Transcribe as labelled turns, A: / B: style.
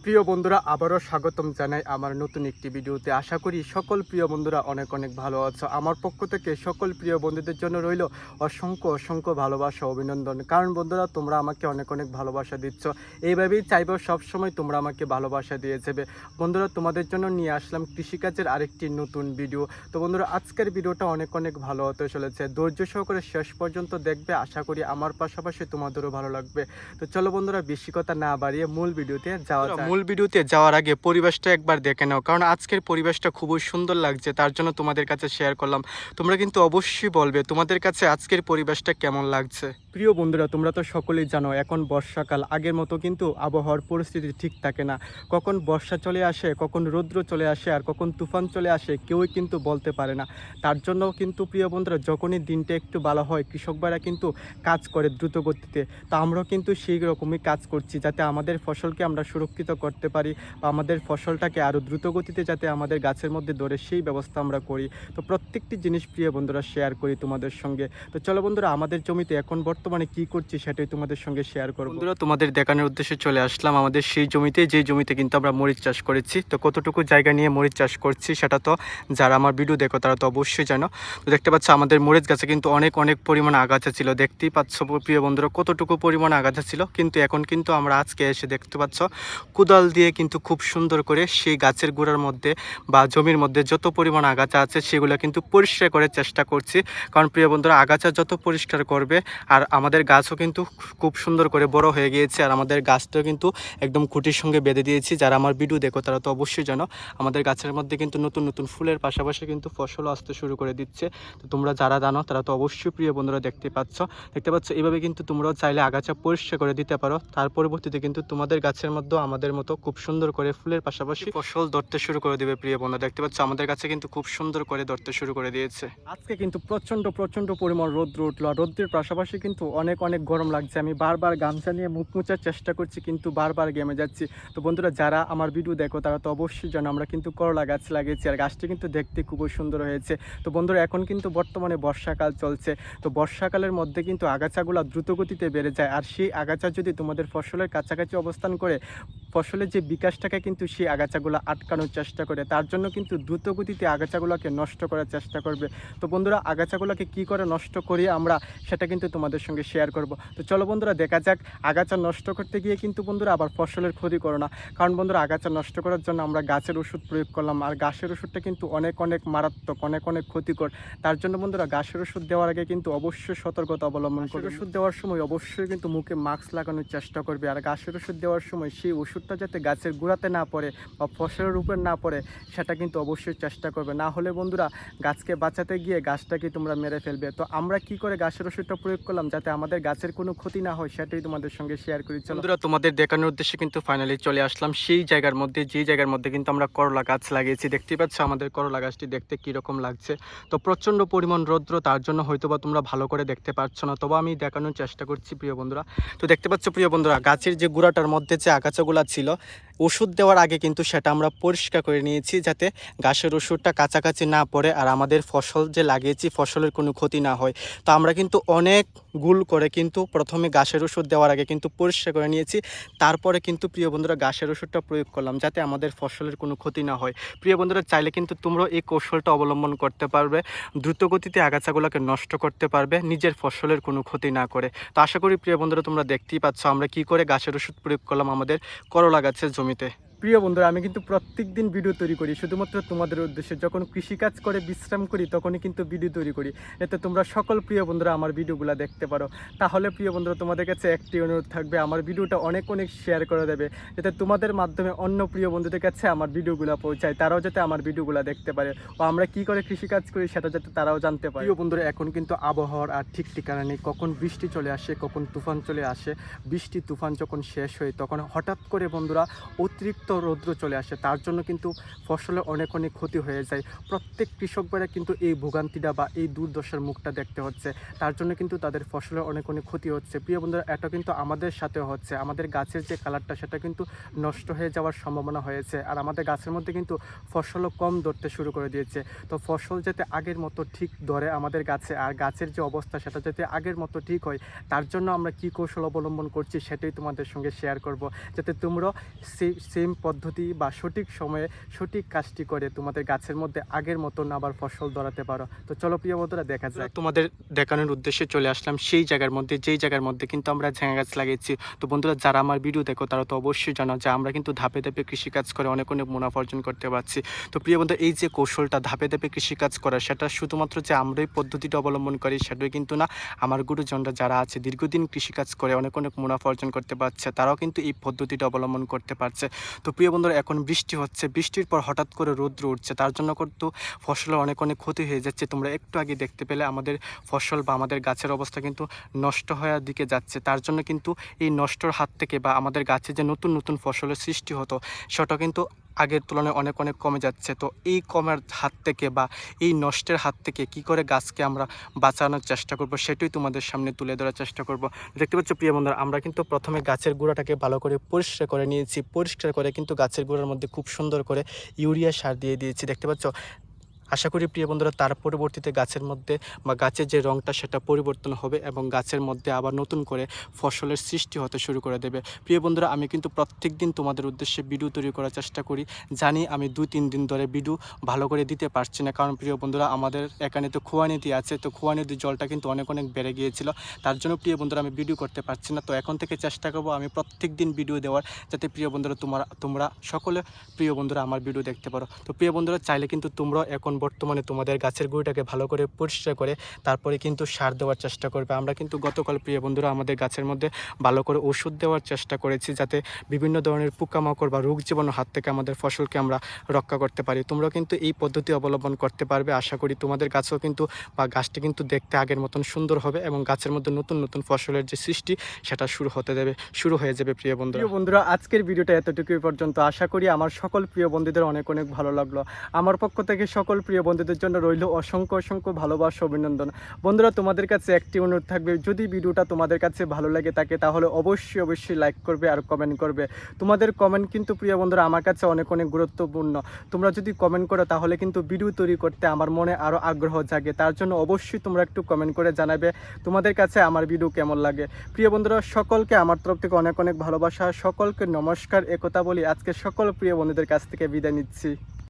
A: প্রিয় বন্ধুরা আবারও স্বাগতম জানাই আমার নতুন একটি ভিডিওতে। আশা করি সকল প্রিয় বন্ধুরা অনেক অনেক ভালো আছো। আমার পক্ষ থেকে সকল প্রিয় বন্ধুদের জন্য রইল অসংখ্য অসংখ্য ভালোবাসা অভিনন্দন। কারণ বন্ধুরা তোমরা আমাকে অনেক অনেক ভালোবাসা দিচ্ছ, এইভাবেই চাইবো সবসময় তোমরা আমাকে ভালোবাসা দিয়ে যাবে। বন্ধুরা তোমাদের জন্য নিয়ে আসলাম কৃষিকাজের আরেকটি নতুন ভিডিও। তো বন্ধুরা আজকের ভিডিওটা অনেক অনেক ভালো হতে চলেছে, ধৈর্য সহকারে শেষ পর্যন্ত দেখবে। আশা করি আমার পাশাপাশি তোমাদেরও ভালো লাগবে। তো চলো বন্ধুরা বেশি কথা না বাড়িয়ে মূল ভিডিওতে যাওয়া যাক। মূল ভিডিওতে যাওয়ার আগে পরিবেশটা একবার দেখে নাও, কারণ আজকের পরিবেশটা খুবই সুন্দর লাগছে, তার জন্য তোমাদের কাছে শেয়ার করলাম। তোমরা কিন্তু অবশ্যই বলবে তোমাদের কাছে আজকের পরিবেশটা কেমন লাগছে। প্রিয় বন্ধুরা তোমরা তো সকলেই জানো এখন বর্ষাকাল, আগের মতো কিন্তু আবহাওয়ার পরিস্থিতি ঠিক থাকে না। কখন বর্ষা চলে আসে, কখন রৌদ্র চলে আসে, আর কখন তুফান চলে আসে কেউই কিন্তু বলতে পারে না। তার জন্য কিন্তু প্রিয় বন্ধুরা যখনই দিনটা একটু ভালো হয় কৃষক ভাইরা কিন্তু কাজ করে দ্রুত গতিতে। তো আমরাও কিন্তু সেই রকমই কাজ করছি, যাতে আমাদের ফসলকে আমরা সুরক্ষিত করতে পারি বা আমাদের ফসলটাকে আরও দ্রুত গতিতে যাতে আমাদের গাছের মধ্যে ধরে সেই ব্যবস্থা আমরা করি। তো প্রত্যেকটি জিনিস প্রিয় বন্ধুরা শেয়ার করি তোমাদের সঙ্গে। তো চলো বন্ধুরা আমাদের জমিতে এখন বর্তমানে কি করছি সেটাই তোমাদের সঙ্গে শেয়ার করব। বন্ধুরা তোমাদের দেখানোর উদ্দেশ্যে চলে আসলাম আমাদের সেই জমিতে, যে জমিতে কিন্তু আমরা মরিচ চাষ করেছি। তো কতটুকু জায়গা নিয়ে মরিচ চাষ করছি সেটা তো যারা আমার ভিডিও দেখো তারা তো অবশ্যই জানো। তো দেখতে পাচ্ছ আমাদের মরিচ গাছে কিন্তু অনেক অনেক পরিমাণ আগাছা ছিল, দেখতেই পাচ্ছ প্রিয় বন্ধুরা কতটুকু পরিমাণ আগাছা ছিল। কিন্তু এখন কিন্তু আমরা আজকে এসে দেখতে পাচ্ছ কোদাল দিয়ে কিন্তু খুব সুন্দর করে সেই গাছের গোড়ার মধ্যে বা জমির মধ্যে যত পরিমাণ আগাছা আছে সেগুলো কিন্তু পরিষ্কার করার চেষ্টা করছি। কারণ প্রিয় বন্ধুরা আগাছা যত পরিষ্কার করবে আর আমাদের গাছও কিন্তু খুব সুন্দর করে বড় হয়ে গিয়েছে, আর আমাদের গাছটাও কিন্তু একদম খুঁটির সঙ্গে বেঁধে দিয়েছি। যারা আমার ভিডিও দেখো তারা তো অবশ্যই জানো আমাদের গাছের মধ্যে কিন্তু নতুন নতুন ফুলের পাশাপাশি কিন্তু ফসলও আসতে শুরু করে দিচ্ছে। তো তোমরা যারা জানো তারা তো অবশ্যই প্রিয় বন্ধুরা দেখতে পাচ্ছ এইভাবে কিন্তু তোমরাও চাইলে আগাছা পরিষ্কার করে দিতে পারো। তার পরবর্তীতে কিন্তু তোমাদের গাছের মধ্যেও আমাদের মতো খুব সুন্দর করে ফুলের পাশাপাশি ফসল ধরতে শুরু করে দিবে। প্রিয় বন্ধুরা দেখতে পাচ্ছ আমাদের কাছে কিন্তু খুব সুন্দর করে ধরতে শুরু করে দিয়েছে। আজকে কিন্তু প্রচন্ড প্রচন্ড পরিমাণ রৌদ্র উঠলো, আর রৌদ্রের পাশাপাশি কিন্তু অনেক অনেক গরম লাগছে। আমি বারবার গামছা নিয়ে মুখ মুছার চেষ্টা করছি কিন্তু বারবার ঘেমে যাচ্ছি। তো বন্ধুরা যারা আমার ভিডিও দেখো তারা তো অবশ্যই জানো আমরা কিন্তু করলা গাছ লাগিয়েছি, আর গাছটি কিন্তু দেখতে খুবই সুন্দর হয়েছে। তো বন্ধুরা এখন কিন্তু বর্তমানে বর্ষাকাল চলছে। তো বর্ষাকালের মধ্যে কিন্তু আগাছাগুলো দ্রুত গতিতে বেড়ে যায়, আর সেই আগাছা যদি তোমাদের ফসলের কাছাকাছি অবস্থান করে ফসলের যে বিকাশটাকে কিন্তু সেই আগাছাগুলো আটকানোর চেষ্টা করে, তার জন্য কিন্তু দ্রুত গতিতে আগাছাগুলোকে নষ্ট করার চেষ্টা করবে। তো বন্ধুরা আগাছাগুলোকে কি করে নষ্ট করি আমরা সেটা কিন্তু তোমাদের সঙ্গে শেয়ার করব। তো চলো বন্ধুরা দেখা যাক। আগাছা নষ্ট করতে গিয়ে কিন্তু বন্ধুরা আবার ফসলের ক্ষতি করো না, কারণ বন্ধুরা আগাছা নষ্ট করার জন্য আমরা গাছের ওষুধ প্রয়োগ করলাম, আর গাছের ওষুধটা কিন্তু অনেক অনেক মারাত্মক, অনেক অনেক ক্ষতিকর। তার জন্য বন্ধুরা গাছের ওষুধ দেওয়ার আগে কিন্তু অবশ্যই সতর্কতা অবলম্বন করবে। ওষুধ দেওয়ার সময় অবশ্যই কিন্তু মুখে মাস্ক লাগানোর চেষ্টা করবে, আর গাছের ওষুধ দেওয়ার সময় সেই ওষুধটা যাতে গাছের গোড়াতে না পড়ে বা ফসলের উপর না পড়ে সেটা কিন্তু অবশ্যই চেষ্টা করবে। না হলে বন্ধুরা গাছকে বাঁচাতে গিয়ে গাছটাকে তোমরা মেরে ফেলবে। তো আমরা কি করে গাছের ওষুধটা প্রয়োগ করলাম যাতে আমাদের গাছের কোনো ক্ষতি না হয় সেটাই তোমাদের সঙ্গে শেয়ার করি। বন্ধুরা তোমাদের দেখানোর উদ্দেশ্যে কিন্তু ফাইনালি চলে আসলাম সেই জায়গার মধ্যে, যেই জায়গার মধ্যে কিন্তু আমরা করলা গাছ লাগিয়েছি। দেখতেই পাচ্ছ আমাদের করলা গাছটি দেখতে কীরকম লাগছে। তো প্রচণ্ড পরিমাণ রৌদ্র, তার জন্য হয়তোবা তোমরা ভালো করে দেখতে পাচ্ছ না, তবে আমি দেখানোর চেষ্টা করছি প্রিয় বন্ধুরা। তো দেখতে পাচ্ছ প্রিয় বন্ধুরা গাছের যে গোড়াটার মধ্যে যে আগাছাগুলো ছিল ওষুধ দেওয়ার আগে কিন্তু সেটা আমরা পরিষ্কার করে নিয়েছি, যাতে গাছের ওষুধটা কাছাকাছি না পড়ে আর আমাদের ফসল যে লাগিয়েছি ফসলের কোনো ক্ষতি না হয়। তো আমরা কিন্তু অনেক গুল করে কিন্তু প্রথমে গাছের ওষুধ দেওয়ার আগে কিন্তু পরিষ্কার করে নিয়েছি, তারপরে কিন্তু প্রিয় বন্ধুরা গাছের ওষুধটা প্রয়োগ করলাম যাতে আমাদের ফসলের কোনো ক্ষতি না হয়। প্রিয় বন্ধুরা চাইলে কিন্তু তোমরা এই কৌশলটা অবলম্বন করতে পারবে, দ্রুতগতিতে আগাছাগুলোকে নষ্ট করতে পারবে নিজের ফসলের কোনো ক্ষতি না করে। তো আশা করি প্রিয় বন্ধুরা তোমরা দেখতেই পাচ্ছ আমরা কি করে গাছের ওষুধ প্রয়োগ করলাম আমাদের করলা গাছের জমিতে। প্রিয় বন্ধুরা আমি কিন্তু প্রত্যেক দিন ভিডিও তৈরি করি শুধুমাত্র তোমাদের উদ্দেশ্যে। যখন কৃষিকাজ করে বিশ্রাম করি তখনই কিন্তু ভিডিও তৈরি করি, যাতে তোমরা সকল প্রিয় বন্ধুরা আমার ভিডিওগুলো দেখতে পারো। তাহলে প্রিয় বন্ধুরা তোমাদের কাছে একটি অনুরোধ থাকবে, আমার ভিডিওটা অনেক অনেক শেয়ার করে দেবে, যাতে তোমাদের মাধ্যমে অন্য প্রিয় বন্ধুদের কাছে আমার ভিডিওগুলো পৌঁছায়, তারাও যাতে আমার ভিডিওগুলো দেখতে পারে ও আমরা কি করে কৃষিকাজ করি সেটা যাতে তারাও জানতে পারে। প্রিয় বন্ধুরা এখন কিন্তু আবহাওয়ার আর ঠিক ঠিকানা নেই, কখন বৃষ্টি চলে আসে কখন তুফান চলে আসে। বৃষ্টি তুফান যখন শেষ হয় তখন হঠাৎ করে বন্ধুরা অতিরিক্ত রৌদ্র চলে আসে, তার জন্য কিন্তু ফসলের অনেক অনেক ক্ষতি হয়ে যায়। প্রত্যেক কৃষকরা কিন্তু এই ভোগান্তিটা বা এই দুর্দশার মুখটা দেখতে হচ্ছে, তার জন্য কিন্তু তাদের ফসলের অনেক অনেক ক্ষতি হচ্ছে। প্রিয় বন্ধুরা এটা কিন্তু আমাদের সাথেও হচ্ছে, আমাদের গাছের যে কালারটা সেটা কিন্তু নষ্ট হয়ে যাওয়ার সম্ভাবনা হয়েছে, আর আমাদের গাছের মধ্যে কিন্তু ফসলও কম ধরতে শুরু করে দিয়েছে। তো ফসল যাতে আগের মতো ঠিক ধরে আমাদের গাছে, আর গাছের যে অবস্থা সেটা যাতে আগের মতো ঠিক হয়, তার জন্য আমরা কি কৌশল অবলম্বন করছি সেটাই তোমাদের সঙ্গে শেয়ার করব, যাতে তোমরা সেম পদ্ধতি বা সঠিক সময়ে সঠিক কাজটি করে তোমাদের গাছের মধ্যে আগের মতন আবার ফসল ধরাতে পারো। তো চলো প্রিয় বন্ধুরা দেখা যায়, তোমাদের দেখানোর উদ্দেশ্যে চলে আসলাম সেই জায়গার মধ্যে, যেই জায়গার মধ্যে কিন্তু আমরা ঝাঙ্গা গাছ লাগিয়েছি। তো বন্ধুরা যারা আমার ভিডিও দেখো তারা তো অবশ্যই জানো যে আমরা কিন্তু ধাপে ধাপে কৃষিকাজ করে অনেক মুনাফা অর্জন করতে পারছি। তো প্রিয় বন্ধু, এই যে কৌশলটা ধাপে ধাপে কৃষিকাজ করা, সেটা শুধুমাত্র যে আমরা এই পদ্ধতিটা অবলম্বন করি সেটাই কিন্তু না, আমার গুরুজনরা যারা আছে দীর্ঘদিন কৃষিকাজ করে অনেক মুনাফা অর্জন করতে পারছে, তারাও কিন্তু এই পদ্ধতিটা অবলম্বন করতে পারছে। তো প্রিয় বন্ধুরা, এখন বৃষ্টি হচ্ছে, বৃষ্টির পর হঠাৎ করে রৌদ্র উঠছে, তার জন্য কিন্তু ফসলের অনেক ক্ষতি হয়ে যাচ্ছে। তোমরা একটু আগে দেখতে পেলে আমাদের ফসল বা আমাদের গাছের অবস্থা কিন্তু নষ্ট হওয়ার দিকে যাচ্ছে। তার জন্য কিন্তু এই নষ্টর হাত থেকে বা আমাদের গাছে যে নতুন নতুন ফসলের সৃষ্টি হতো সেটা কিন্তু আগের তুলনায় অনেক কমে যাচ্ছে। তো এই কমের হাত থেকে বা এই নষ্টের হাত থেকে কি করে গাছকে আমরা বাঁচানোর চেষ্টা করব সেটাই তোমাদের সামনে তুলে ধরার চেষ্টা করব। দেখতে পাচ্ছ প্রিয় বন্ধুরা, আমরা কিন্তু প্রথমে গাছের গোড়াটাকে ভালো করে পরিষ্কার করে নিয়েছি। পরিষ্কার করে কিন্তু গাছের গোড়ার মধ্যে খুব সুন্দর করে ইউরিয়া সার দিয়ে দিয়েছি, দেখতে পাচ্ছ। আশা করি প্রিয় বন্ধুরা তার পরবর্তীতে গাছের মধ্যে বা গাছের যে রঙটা সেটা পরিবর্তন হবে এবং গাছের মধ্যে আবার নতুন করে ফসলের সৃষ্টি হতে শুরু করে দেবে। প্রিয় বন্ধুরা, আমি কিন্তু প্রত্যেক দিন তোমাদের উদ্দেশ্যে ভিডিও তৈরি করার চেষ্টা করি। জানি আমি 2-3 দিন ধরে ভিডিও ভালো করে দিতে পারছি না, কারণ প্রিয় বন্ধুরা আমাদের এখানে তো খোয়া নদী আছে, তো খোয়া নদীর জলটা কিন্তু অনেক বেড়ে গিয়েছিল, তার জন্য প্রিয় বন্ধুরা আমি ভিডিও করতে পারছি না। তো এখন থেকে চেষ্টা করব আমি প্রত্যেক দিন ভিডিও দেওয়ার, যাতে প্রিয় বন্ধুরা তোমরা সকলে প্রিয় বন্ধুরা আমার ভিডিও দেখতে পারো। তো প্রিয় বন্ধুরা চাইলে কিন্তু তোমরা এখন বর্তমানে তোমাদের গাছের গুঁড়িটাকে ভালো করে পরিষ্কার করে তারপরে কিন্তু সার দেওয়ার চেষ্টা করবে। আমরা কিন্তু গতকাল প্রিয় বন্ধুরা আমাদের গাছের মধ্যে ভালো করে ওষুধ দেওয়ার চেষ্টা করেছি, যাতে বিভিন্ন ধরনের পোকামাকড় বা রোগ জীবাণুর হাত থেকে আমাদের ফসলকে আমরা রক্ষা করতে পারি। তোমরা কিন্তু এই পদ্ধতি অবলম্বন করতে পারবে। আশা করি তোমাদের গাছও কিন্তু বা গাছটি কিন্তু দেখতে আগের মতন সুন্দর হবে এবং গাছের মধ্যে নতুন নতুন ফসলের যে সৃষ্টি সেটা শুরু হয়ে যাবে। প্রিয় বন্ধুরা আজকের ভিডিওটা এতটুকুই পর্যন্ত। আশা করি আমার সকল প্রিয় বন্ধুদের অনেক ভালো লাগলো। আমার পক্ষ থেকে সকল প্রিয় বন্ধুদের জন্য রইল অসংখ্য ভালোবাসা, অভিনন্দন। বন্ধুরা তোমাদের কাছে একটি অনুরোধ থাকবে, যদি ভিডিওটা তোমাদের কাছে ভালো লাগে থাকে তাহলে অবশ্যই লাইক করবে আর কমেন্ট করবে। তোমাদের কমেন্ট কিন্তু প্রিয় বন্ধুরা আমার কাছে অনেক গুরুত্বপূর্ণ। তোমরা যদি কমেন্ট করো তাহলে কিন্তু ভিডিও তৈরি করতে আমার মনে আরও আগ্রহ জাগে। তার জন্য অবশ্যই তোমরা একটু কমেন্ট করে জানাবে তোমাদের কাছে আমার ভিডিও কেমন লাগে। প্রিয় বন্ধুরা সকলকে আমার তরফ থেকে অনেক ভালোবাসা, সকলকে নমস্কার। একথা বলি আজকে সকল প্রিয় বন্ধুদের কাছ থেকে বিদায় নিচ্ছি।